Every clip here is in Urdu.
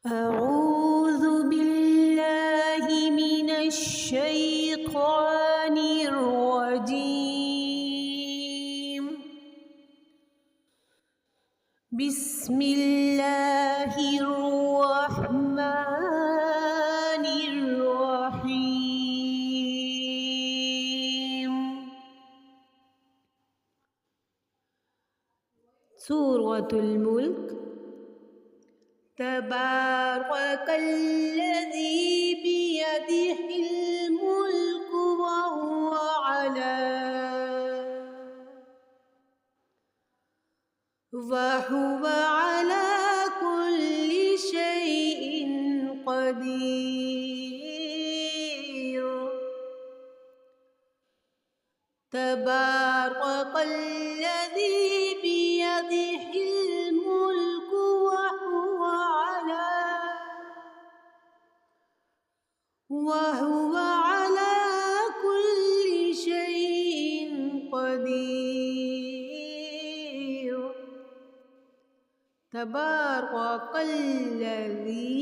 أعوذ بالله من الشيطان الرجيم. بسم الله الرحمن الرحيم. سورة الملك. تبارك الذي بيده الملك وهو على كل شيء قدير. تبارك الذي بيده الملك وهو على كل شيء قدير. تبارك الذي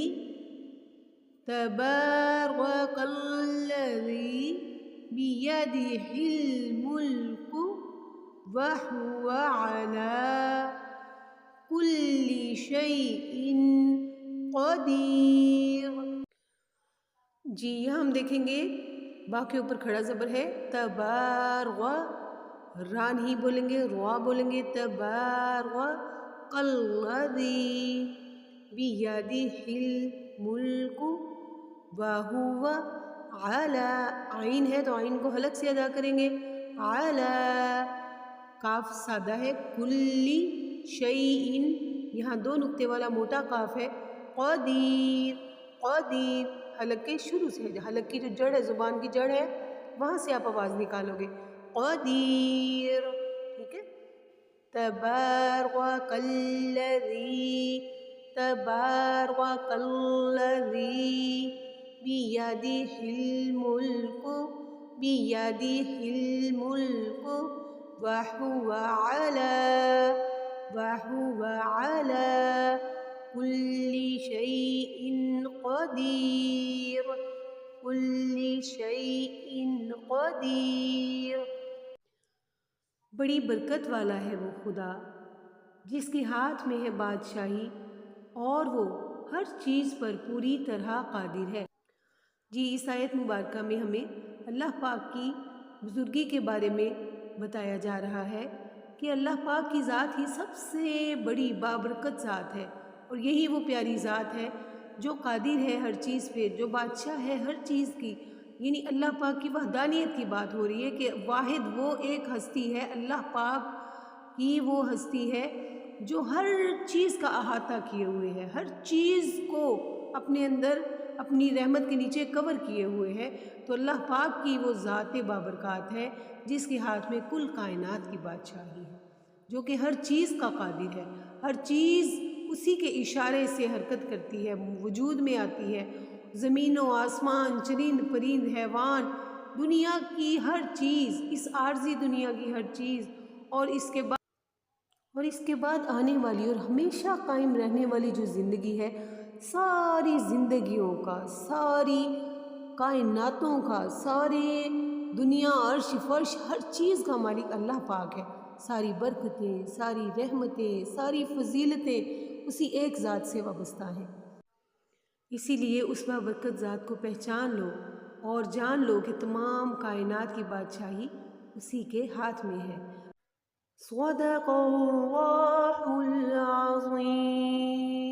بيده الملك وهو على كل شيء قدیر. جی یہاں ہم دیکھیں گے با کے اوپر کھڑا زبر ہے، تبارغ، را نہیں بولیں گے، روا بولیں گے. تبارغ الذی بیدہ الملک وہو علی، عین ہے تو عین کو حلق سے ادا کریں گے. علی، کاف سادہ ہے. کلی شیئن، یہاں دو نقطے والا موٹا کاف ہے. قدیر، قدیر حلق کے شروع سے، حلق کی جو جڑ ہے، زبان کی جڑ ہے، وہاں سے آپ آواز نکالو گے. قدیر، ٹھیک ہے. تبارک الذی بیدہ الملک وہو علی کل شیء قدیر. کل شیء قدیر. بڑی برکت والا ہے وہ خدا جس کے ہاتھ میں ہے بادشاہی اور وہ ہر چیز پر پوری طرح قادر ہے. جی اس آیت مبارکہ میں ہمیں اللہ پاک کی بزرگی کے بارے میں بتایا جا رہا ہے کہ اللہ پاک کی ذات ہی سب سے بڑی بابرکت ذات ہے، اور یہی وہ پیاری ذات ہے جو قادر ہے ہر چیز پہ، جو بادشاہ ہے ہر چیز کی. یعنی اللہ پاک کی وحدانیت کی بات ہو رہی ہے کہ واحد وہ ایک ہستی ہے، اللہ پاک کی وہ ہستی ہے جو ہر چیز کا احاطہ کیے ہوئے ہے، ہر چیز کو اپنے اندر اپنی رحمت کے نیچے کور کیے ہوئے ہے. تو اللہ پاک کی وہ ذات بابرکات ہے جس کے ہاتھ میں کل کائنات کی بادشاہی ہے، جو کہ ہر چیز کا قادر ہے. ہر چیز اسی کے اشارے سے حرکت کرتی ہے، وجود میں آتی ہے. زمین و آسمان، چرند پرند، حیوان، دنیا کی ہر چیز، اس عارضی دنیا کی ہر چیز، اور اس کے بعد آنے والی اور ہمیشہ قائم رہنے والی جو زندگی ہے، ساری زندگیوں کا، ساری کائناتوں کا، سارے دنیا، عرش فرش، ہر چیز کا مالک اللہ پاک ہے. ساری برکتیں، ساری رحمتیں، ساری فضیلتیں اسی ایک ذات سے وابستہ ہیں. اسی لیے اس بابرکت ذات کو پہچان لو اور جان لو کہ تمام کائنات کی بادشاہی اسی کے ہاتھ میں ہے. صدق اللہ العظیم.